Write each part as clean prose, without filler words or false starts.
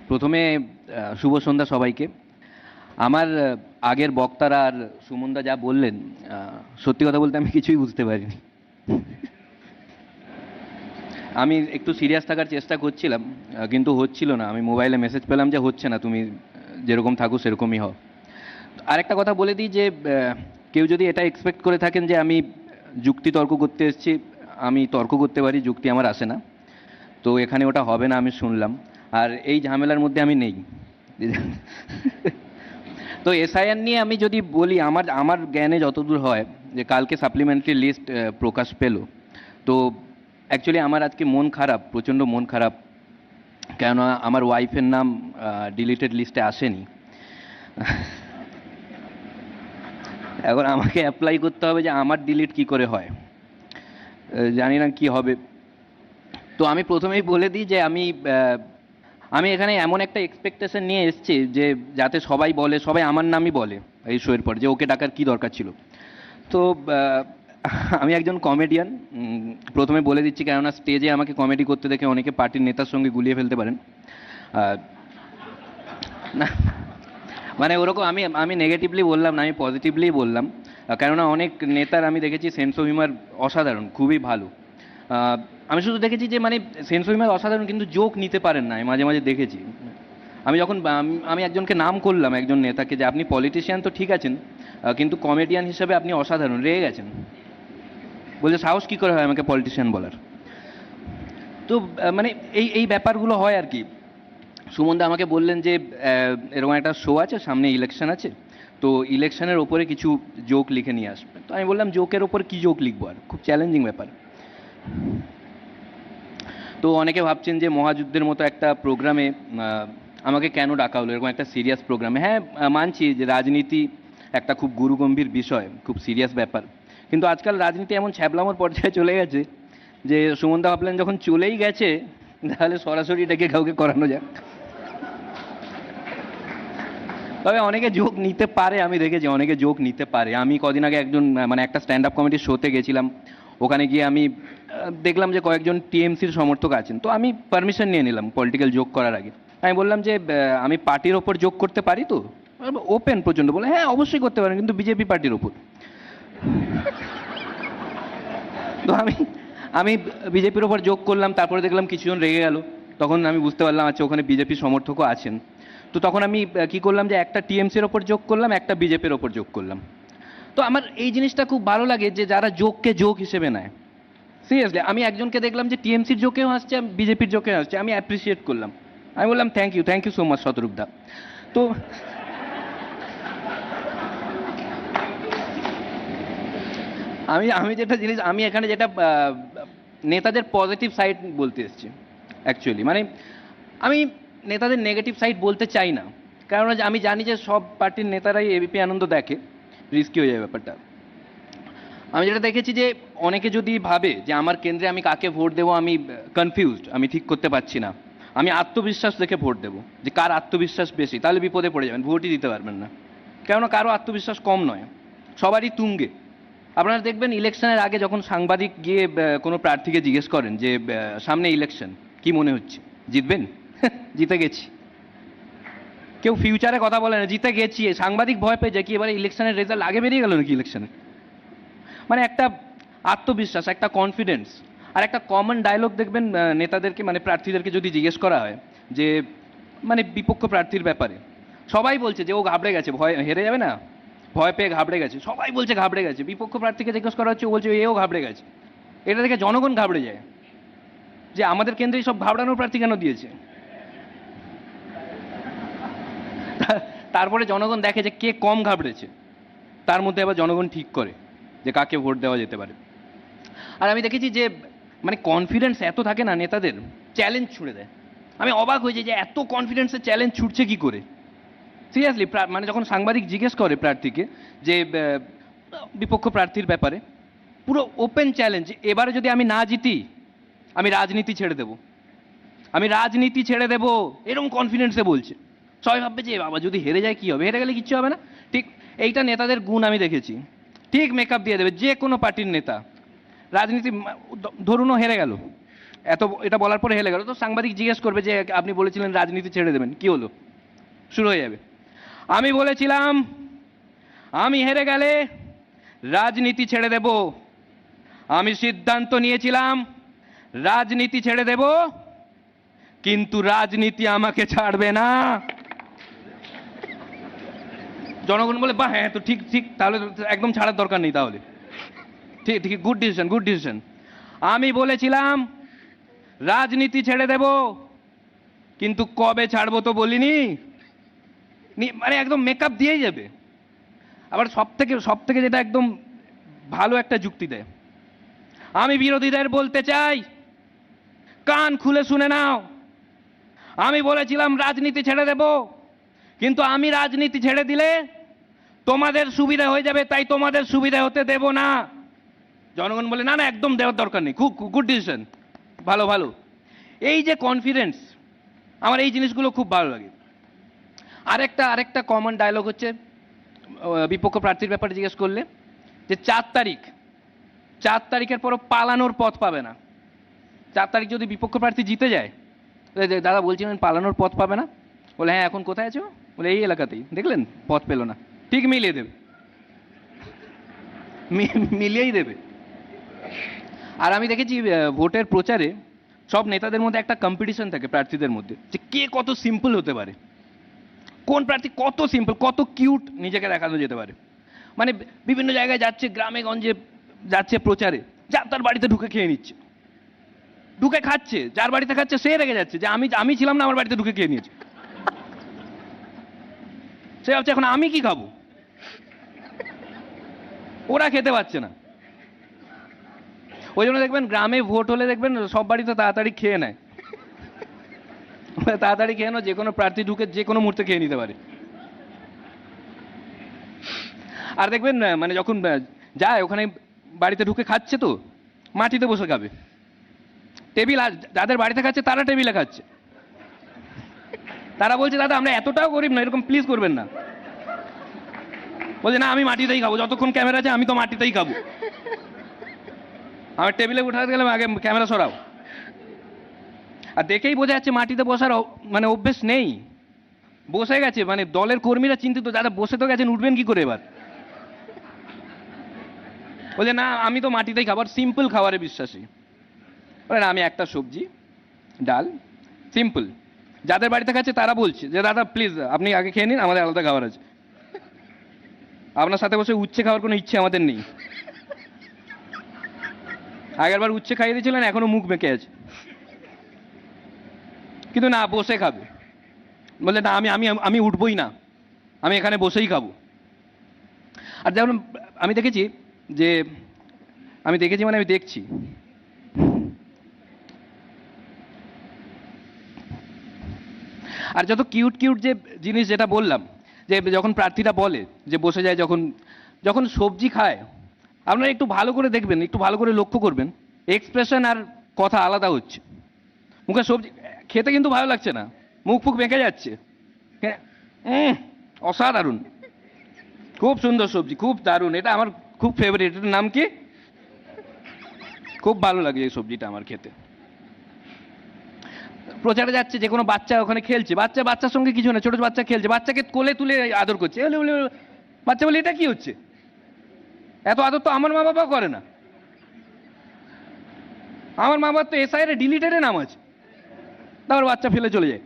প্রথমে শুভ সন্ধ্যা সবাইকে। আমার আগের বক্তারা আর সুমনদা যা বললেন, সত্যি কথা বলতে আমি কিছুই বুঝতে পারিনি। আমি একটু সিরিয়াস থাকার চেষ্টা করছিলাম, কিন্তু হচ্ছিল না। আমি মোবাইলে মেসেজ পেলাম যে হচ্ছে না, তুমি যেরকম থাকো সেরকমই হও। আরেকটা কথা বলে দিই যে কেউ যদি এটা এক্সপেক্ট করে থাকেন যে আমি যুক্তি তর্ক করতে এসেছি, আমি তর্ক করতে পারি, যুক্তি আমার আসে না। তো এখানে ওটা হবে না আমি শুনলাম। আর এই ঝামেলার মধ্যে আমি নেই। তো এসআইআর নিয়ে আমি যদি বলি, আমার আমার জ্ঞানে যতদূর হয়, যে কালকে সাপ্লিমেন্টারি লিস্ট প্রকাশ পেল। তো অ্যাকচুয়ালি আমার আজকে মন খারাপ, প্রচণ্ড মন খারাপ। কেননা আমার ওয়াইফের নাম ডিলিটেড লিস্টে আসেনি। এখন আমাকে অ্যাপ্লাই করতে হবে যে আমার ডিলিট কি করে হয়। জানি না কি হবে। তো আমি প্রথমেই বলে দিই যে আমি এখানে এমন একটা এক্সপেকটেশন নিয়ে এসেছি যে যাতে সবাই বলে, সবাই আমার নামই বলে এই শোয়ের পর, যে ওকে ডাকার কি দরকার ছিল। তো আমি একজন কমেডিয়ান, প্রথমে বলে দিচ্ছি, কেননা স্টেজে আমাকে কমেডি করতে দেখে অনেকে পার্টির নেতার সঙ্গে গুলিয়ে ফেলতে পারেন। না, মানে ওরকম আমি আমি নেগেটিভলি বললাম না, আমি পজিটিভলি বললাম। কেননা অনেক নেতার আমি দেখেছি সেন্স অফ হিউমার অসাধারণ, খুবই ভালো। আমি শুধু দেখেছি যে মানে সেন্স অফ হিউমার অসাধারণ, কিন্তু জোক নিতে পারেন না, আমি মাঝে মাঝে দেখেছি। আমি যখন আমি একজনকে নাম করলাম, একজন নেতাকে, যে আপনি পলিটিশিয়ান তো ঠিক আছেন, কিন্তু কমেডিয়ান হিসেবে আপনি অসাধারণ, রেগে গেছেন। বলছে সাহস কী করে হয় আমাকে পলিটিশিয়ান বলার। তো মানে এই এই ব্যাপারগুলো হয় আর কি। সুমনদা আমাকে বললেন যে এরকম একটা শো আছে, সামনে ইলেকশন আছে, তো ইলেকশনের ওপরে কিছু জোক লিখে নিয়ে আসবে। তো আমি বললাম জোকের ওপর কি জোক লিখবো, আর খুব চ্যালেঞ্জিং ব্যাপার। তো অনেকে ভাবছেন যে মহাযুদ্ধের মতো একটা প্রোগ্রামে আমাকে কেন ডাকা হলো, এরকম একটা সিরিয়াস প্রোগ্রামে। হ্যাঁ, মানছি যে রাজনীতি একটা খুব গুরুগম্ভীর বিষয়, খুব সিরিয়াস ব্যাপার। কিন্তু আজকাল রাজনীতি এমন ছ্যাবলামোর পর্যায়ে চলে গেছে যে সুমনদা ভাবলেন যখন চলেই গেছে, তাহলে সরাসরি ডেকে কাউকে করানো যাক। তবে অনেকে জোক নিতে পারে, আমি দেখেছি অনেকে জোক নিতে পারে। আমি কদিন আগে একজন মানে একটা স্ট্যান্ড আপ কমেডির শোতে গেছিলাম। ওখানে গিয়ে আমি দেখলাম যে কয়েকজন টিএমসির সমর্থক আছেন। তো আমি পারমিশন নিয়ে নিলাম পলিটিক্যাল জোক করার আগে। আমি বললাম যে আমি পার্টির ওপর জোক করতে পারি তো। ওপেন প্রচণ্ড, বলে হ্যাঁ অবশ্যই করতে পারেন, কিন্তু বিজেপি পার্টির ওপর। তো আমি আমি বিজেপির ওপর জোক করলাম, তারপরে দেখলাম কিছুজন রেগে গেল। তখন আমি বুঝতে পারলাম আচ্ছা ওখানে বিজেপি সমর্থকও আছেন। তো তখন আমি কি করলাম, যে একটা টিএমসির ওপর যোগ করলাম, একটা বিজেপির ওপর যোগ করলাম। তো আমার এই জিনিসটা খুব ভালো লাগে যে যারা জোককে জোক হিসেবে নেয়। সিরিয়াসলি আমি একজনকে দেখলাম যে টিএমসির জোকেও হাসছে, বিজেপির জোকেও হাসছে, আমি অ্যাপ্রিসিয়েট করলাম। আমি বললাম থ্যাংক ইউ সো মাচ শতরূপদা। তো আমি আমি যেটা জিনিস, আমি এখানে যেটা নেতাদের পজিটিভ সাইড বলতে এসেছি অ্যাকচুয়ালি। মানে আমি নেতাদের নেগেটিভ সাইড বলতে চাই না, কারণ আমি জানি যে সব পার্টির নেতারাই এবিপি আনন্দ দেখে, রিস্কি হয়ে যায় ব্যাপারটা। আমি যেটা দেখেছি যে অনেকে যদি ভাবে যে আমার কেন্দ্রে আমি কাকে ভোট দেবো, আমি কনফিউজড, আমি ঠিক করতে পারছি না, আমি আত্মবিশ্বাস দেখে ভোট দেবো, যে কার আত্মবিশ্বাস বেশি, তাহলে বিপদে পড়ে যাবেন, ভোটই দিতে পারবেন না। কেননা কারো আত্মবিশ্বাস কম নয়, সবারই তুঙ্গে। আপনারা দেখবেন ইলেকশনের আগে যখন সাংবাদিক গিয়ে কোনো প্রার্থীকে জিজ্ঞেস করেন যে সামনে ইলেকশন, কি মনে হচ্ছে, জিতবেন? জিতে গেছি। কেউ ফিউচারে কথা বলে না, জিতে গেছি। সাংবাদিক ভয় পেয়ে যায় কি এবারে ইলেকশনের রেজাল্ট আগে বেরিয়ে গেল নাকি ইলেকশনে। মানে একটা আত্মবিশ্বাস, একটা কনফিডেন্স। আর একটা কমন ডায়লগ দেখবেন নেতাদেরকে, মানে প্রার্থীদেরকে যদি জিজ্ঞেস করা হয় যে মানে বিপক্ষ প্রার্থীর ব্যাপারে, সবাই বলছে যে ও ঘাবড়ে গেছে, ভয়, হেরে যাবে না, ভয় পেয়ে ঘাবড়ে গেছে, সবাই বলছে ঘাবড়ে গেছে। বিপক্ষ প্রার্থীকে জিজ্ঞেস করা হচ্ছে, ও বলছে এও ঘাবড়ে গেছে। এটা দেখে জনগণ ঘাবড়ে যায় যে আমাদের কেন্দ্রেই সব ঘাবড়ানোর প্রার্থী কেন দিয়েছে। তারপরে জনগণ দেখে যে কে কম ঘাবড়েছে, তার মধ্যে আবার জনগণ ঠিক করে যে কাকে ভোট দেওয়া যেতে পারে। আর আমি দেখেছি যে মানে কনফিডেন্স এত থাকে না নেতাদের, চ্যালেঞ্জ ছুড়ে দেয়। আমি অবাক হয়ে যাই যে এত কনফিডেন্সের চ্যালেঞ্জ ছুটছে কি করে। সিরিয়াসলি, মানে যখন সাংবাদিক জিজ্ঞেস করে প্রার্থীকে যে বিপক্ষ প্রার্থীর ব্যাপারে, পুরো ওপেন চ্যালেঞ্জ, এবারে যদি আমি না জিতি আমি রাজনীতি ছেড়ে দেব, আমি রাজনীতি ছেড়ে দেব, এরকম কনফিডেন্সে বলছে। সবাই ভাববে যে বাবা যদি হেরে যায় কি হবে, হেরে গেলে কিচ্ছু হবে না। ঠিক এইটা নেতাদের গুণ আমি দেখেছি, ঠিক মেকআপ দিয়ে দেবে যে কোনো পার্টির নেতা। রাজনীতি ধরুনও হেরে গেল, এত এটা বলার পরে হেলে গেল, তো সাংবাদিক জিজ্ঞেস করবে যে আপনি বলেছিলেন রাজনীতি ছেড়ে দেবেন, কি হলো, শুরু হয়ে যাবে। আমি বলেছিলাম আমি হেরে গেলে রাজনীতি ছেড়ে দেব, আমি সিদ্ধান্ত নিয়েছিলাম রাজনীতি ছেড়ে দেব, কিন্তু রাজনীতি আমাকে ছাড়বে না। জনগণ বলে বাহ, হ্যাঁ তো ঠিক ঠিক, তাহলে তো একদম ছাড়ার দরকার নেই, তাহলে ঠিক ঠিক, গুড ডিসিশন, গুড ডিসিশন। আমি বলেছিলাম রাজনীতি ছেড়ে দেব, কিন্তু কবে ছাড়বো তো বলিনি। মানে একদম মেকআপ দিয়েই যাবে। আবার সব থেকে যেটা একদম ভালো একটা যুক্তি দেয়, আমি বিরোধীদের বলতে চাই কান খুলে শুনে নাও, আমি বলেছিলাম রাজনীতি ছেড়ে দেব, কিন্তু আমি রাজনীতি ছেড়ে দিলে তোমাদের সুবিধা হয়ে যাবে, তাই তোমাদের সুবিধা হতে দেব না। জনগণ বলে না না, একদম দেওয়ার দরকার নেই, খুব গুড ডিসিশন, ভালো ভালো। এই যে কনফিডেন্স, আমার এই জিনিসগুলো খুব ভালো লাগে। আরেকটা কমন ডায়লগ হচ্ছে বিপক্ষ প্রার্থীর ব্যাপারে জিজ্ঞেস করলে, যে 4 তারিখের পরও পালানোর পথ পাবে না। 4 তারিখ যদি বিপক্ষ প্রার্থী জিতে যায়, দাদা বলছিলেন পালানোর পথ পাবে না, বলে হ্যাঁ এখন কোথায় আছো, বলে এই এলাকাতেই, দেখলেন পথ পেল না, ঠিক মিলিয়ে দেবে, মিলিয়েই দেবে। আর আমি দেখেছি ভোটের প্রচারে সব নেতাদের মধ্যে একটা কম্পিটিশন থাকে প্রার্থীদের মধ্যে, যে কে কত সিম্পল হতে পারে, কোন প্রার্থী কত সিম্পল, কত কিউট নিজেকে দেখানো যেতে পারে। মানে বিভিন্ন জায়গায় যাচ্ছে, গ্রামে গঞ্জে যাচ্ছে প্রচারে, যার তার বাড়িতে ঢুকে খেয়ে নিচ্ছে, ঢুকে খাচ্ছে, যার বাড়িতে খাচ্ছে সে রেগে যাচ্ছে যে আমি ছিলাম না, আমার বাড়িতে ঢুকে খেয়ে নিয়েছে। সে ভাবছে এখন আমি কি খাবো, ওরা খেতে পাচ্ছে না। ওই জন্য দেখবেন গ্রামে ভোট হলে দেখবেন সব বাড়িতে তাড়াতাড়ি খেয়ে নেয়, তাড়াতাড়ি খেয়ে নাও, যে কোনো প্রার্থী ঢুকে যে কোনো মুহূর্তে খেয়ে নিতে পারে। আর দেখবেন মানে যখন যায় ওখানে বাড়িতে ঢুকে খাচ্ছে, তো মাটিতে বসে খাবে, টেবিল, আর যাদের বাড়িতে খাচ্ছে তারা টেবিলে খাচ্ছে, তারা বলছে দাদা আমরা এতটাও গরিব না, এরকম প্লিজ করবেন না। বলছে না আমি মাটিতেই খাবো, যতক্ষণ ক্যামেরা আছে আমি তো মাটিতেই খাবো, আমার টেবিলে উঠাতে গেলে আগে ক্যামেরা সরাও। আর দেখেই বোঝা যাচ্ছে মাটিতে বসার মানে অভ্যেস নেই, বসে গেছে, মানে দলের কর্মীরা চিন্তিত, দাদা বসে তো গেছেন, উঠবেন কি করে এবার। বলছে না আমি তো মাটিতেই খাবার, সিম্পল খাবারে বিশ্বাসী। বলে না আমি একটা সবজি ডাল সিম্পল, যাদের বাড়িতে খাচ্ছে তারা বলছে যে দাদা প্লিজ আপনি আগে খেয়ে নিন, আমাদের আলাদা খাবার আছে, আপনার সাথে বসে উচ্ছে খাওয়ার কোনো ইচ্ছে আমাদের নেই। আগেরবার উচ্ছে খাইয়ে দিয়েছিলেন, এখনো মুখ বেঁকে আছে, কিন্তু না বসে খাবে। বললে না আমি আমি আমি উঠবই না, আমি এখানে বসেই খাবো। আর যেমন আমি দেখেছি যে আমি দেখছি আর যত কিউট কিউট যে জিনিস যেটা বললাম, যে যখন প্রার্থীরা বলে যে বসে যায়, যখন যখন সবজি খায়, আপনারা একটু ভালো করে দেখবেন, একটু ভালো করে লক্ষ্য করবেন, এক্সপ্রেশন আর কথা আলাদা হচ্ছে। মুখে সবজি খেতে কিন্তু ভালো লাগছে না, মুখ ফুক বেঁকে যাচ্ছে, হ্যাঁ অসাধারণ, খুব সুন্দর সবজি, খুব দারুণ, এটা আমার খুব ফেভারিট, এটার নাম কি, খুব ভালো লাগে এই সবজিটা আমার খেতে। প্রচারে যাচ্ছে, যে কোনো বাচ্চা ওখানে খেলছে, বাচ্চার সঙ্গে কিছু না, ছোট বাচ্চা খেলছে, বাচ্চাকে কোলে তুলে আদর করছে, বাচ্চা বলে এটা কি হচ্ছে, এত আদর তো আমার মা বাবা করে না, আমার মা বাবার তো এসআইআর ডিলিটেডে নাম আছে, তারপর বাচ্চা ফেলে চলে যায়।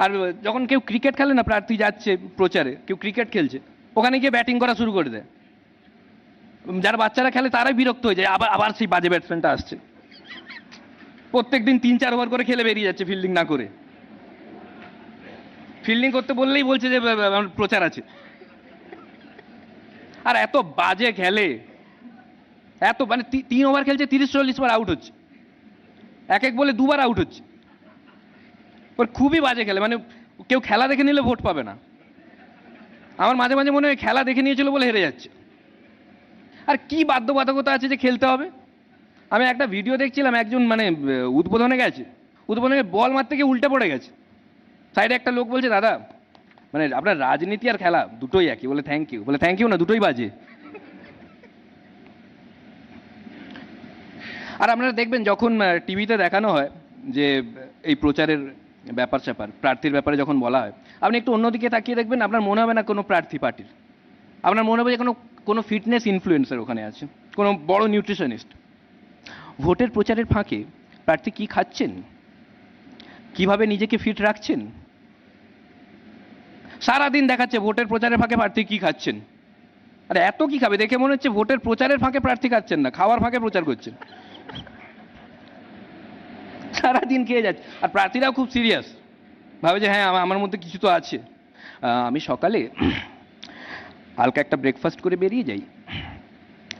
আর যখন কেউ ক্রিকেট খেলে না, প্রার্থী যাচ্ছে প্রচারে, কেউ ক্রিকেট খেলছে, ওখানে গিয়ে ব্যাটিং করা শুরু করে দেয়, যারা বাচ্চারা খেলে তারাই বিরক্ত হয়ে যায়, আবার সেই বাজে ব্যাটসম্যানটা আসছে, প্রত্যেকদিন 3-4 ওভার করে খেলে বেরিয়ে যাচ্ছে ফিল্ডিং না করে, ফিল্ডিং করতে বললেই বলছে যে আমার প্রচার আছে। আর এত বাজে খেলে, এত মানে 3 ওভার খেলছে, 30-40 বার আউট হচ্ছে, এক বলে 2 বার আউট হচ্ছে, ওর খুবই বাজে খেলে, মানে কেউ খেলা দেখে নিলে ভোট পাবে না। আমার মাঝে মাঝে মনে হয় খেলা দেখে নিয়েছিল বলে হেরে যাচ্ছে। আর কি বাধ্যবাধকতা আছে যে খেলতে হবে। আমি একটা ভিডিও দেখছিলাম, একজন মানে উদ্বোধনে গেছে, উদ্বোধনে বল মারতে গিয়ে উল্টে পড়ে গেছে, সাইডে একটা লোক বলছে দাদা মানে আপনার রাজনীতি আর খেলা দুটোই একই, বলে থ্যাংক ইউ, বলে থ্যাংক ইউ না, দুটোই বাজে। আর আপনারা দেখবেন যখন টিভিতে দেখানো হয় যে এই প্রচারের ব্যাপার স্যাপার প্রার্থীর ব্যাপারে যখন বলা হয়, আপনি একটু অন্যদিকে তাকিয়ে দেখবেন, আপনার মনে হবে না কোনো প্রার্থী পার্টির, আপনার মনে হবে যে কোনো কোনো ফিটনেস ইনফ্লুয়েন্সার ওখানে আছে, কোনো বড় নিউট্রিশনিস্ট। ভোটের প্রচারের ফাঁকে প্রার্থী কি খাচ্ছেন, কিভাবে নিজেকে ফিট রাখছেন, সারাদিন দেখাচ্ছে ভোটের প্রচারের ফাঁকে প্রার্থী কি খাচ্ছেন। আরে এত কি খাবে, দেখে মনে হচ্ছে ভোটের প্রচারের ফাঁকে প্রার্থী খাচ্ছেন না, খাওয়ার ফাঁকে প্রচার করছেন। সারাদিন খেয়ে যাচ্ছে, আর প্রার্থীরাও খুব সিরিয়াস, ভাবে যে হ্যাঁ আমার মধ্যে কিছু তো আছে। আমি সকালে হালকা একটা ব্রেকফাস্ট করে বেরিয়ে যাই।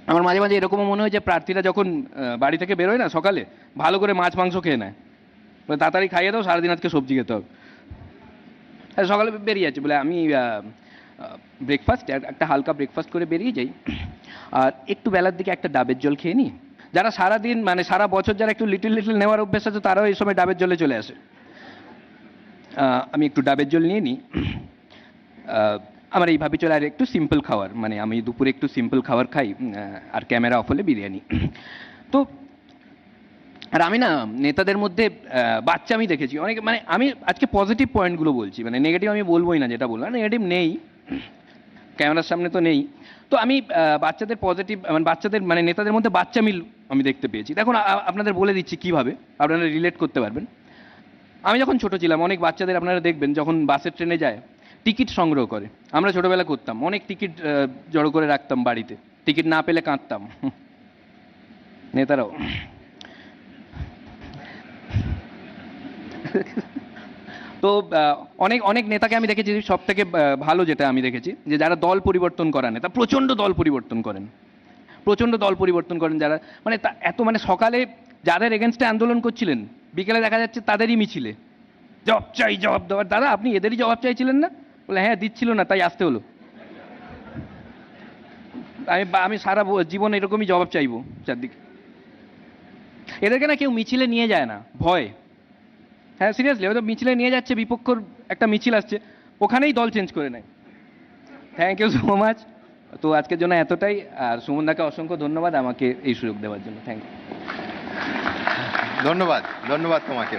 আমার মাঝে মাঝে এরকমও মনে হয় যে প্রার্থীরা যখন বাড়ি থেকে বেরোয় না সকালে, ভালো করে মাছ মাংস খেয়ে নেয়, বলে তাড়াতাড়ি খাইয়ে দাও, সারাদিন আজকে সবজি খেতে হবে। সকালে বেরিয়ে যাচ্ছে বলে আমি ব্রেকফাস্ট একটা হালকা ব্রেকফাস্ট করে বেরিয়ে যাই, আর একটু বেলার দিকে একটা ডাবের জল খেয়ে নিই। যারা সারাদিন মানে সারা বছর যারা একটু লিটল লিটল নেওয়ার অভ্যেস আছে, তারাও এই সময় ডাবের জলে চলে আসে। আমি একটু ডাবের জল নিয়ে নিই। আমার এইভাবে চলে, আর একটু সিম্পল খাবার, মানে আমি দুপুরে একটু সিম্পল খাবার খাই, আর ক্যামেরা অফ হলে বিরিয়ানি। তো আর আমি না নেতাদের মধ্যে বাচ্চা আমি দেখেছি অনেক, মানে আমি আজকে পজিটিভ পয়েন্টগুলো বলছি, মানে নেগেটিভ আমি বলবোই না, যেটা বললাম নেগেটিভ নেই, ক্যামেরার সামনে তো নেই। তো আমি বাচ্চাদের পজিটিভ মানে বাচ্চাদের মানে নেতাদের মধ্যে বাচ্চা মিল আমি দেখতে পেয়েছি। দেখুন আপনাদের বলে দিচ্ছি কিভাবে আপনারা রিলেট করতে পারবেন। আমি যখন ছোট ছিলাম, অনেক বাচ্চাদের আপনারা দেখবেন যখন বাসের ট্রেনে যায় টিকিট সংগ্রহ করে। আমরা ছোটবেলা করতাম, অনেক টিকিট জড়ো করে রাখতাম বাড়িতে, টিকিট না পেলে কাঁদতাম। নেতারাও। তো অনেক অনেক নেতাকে আমি দেখেছি, সব থেকে ভালো যেটা আমি দেখেছি যে যারা দল পরিবর্তন করা নেতা, প্রচণ্ড দল পরিবর্তন করেন, প্রচণ্ড দল পরিবর্তন করেন যারা, মানে এত মানে সকালে যাদের এগেনস্টে আন্দোলন করছিলেন, বিকেলে দেখা যাচ্ছে তাদেরই মিছিলে জবাব চাই, জবাব দেওয়ার। দাদা আপনি এদেরই জবাব চাইছিলেন না? বলে হ্যাঁ দিচ্ছিল না, তাই আসতে হলো। আমি সারা জীবন এরকমই জবাব চাইবো চারদিকে। এদেরকে না কেউ মিছিলে নিয়ে যায় না, ভয়। হ্যাঁ সিরিয়াসলি, হয়তো মিছিলে নিয়ে যাচ্ছে, বিপক্ষর একটা মিছিল আসছে, ওখানেই দল চেঞ্জ করে নেয়। Thank you so much. তো আজকের জন্য এতটাই, আর সুমনদাকে অসংখ্য ধন্যবাদ আমাকে এই সুযোগ দেওয়ার জন্য। Thank you. ধন্যবাদ, ধন্যবাদ তোমাকে।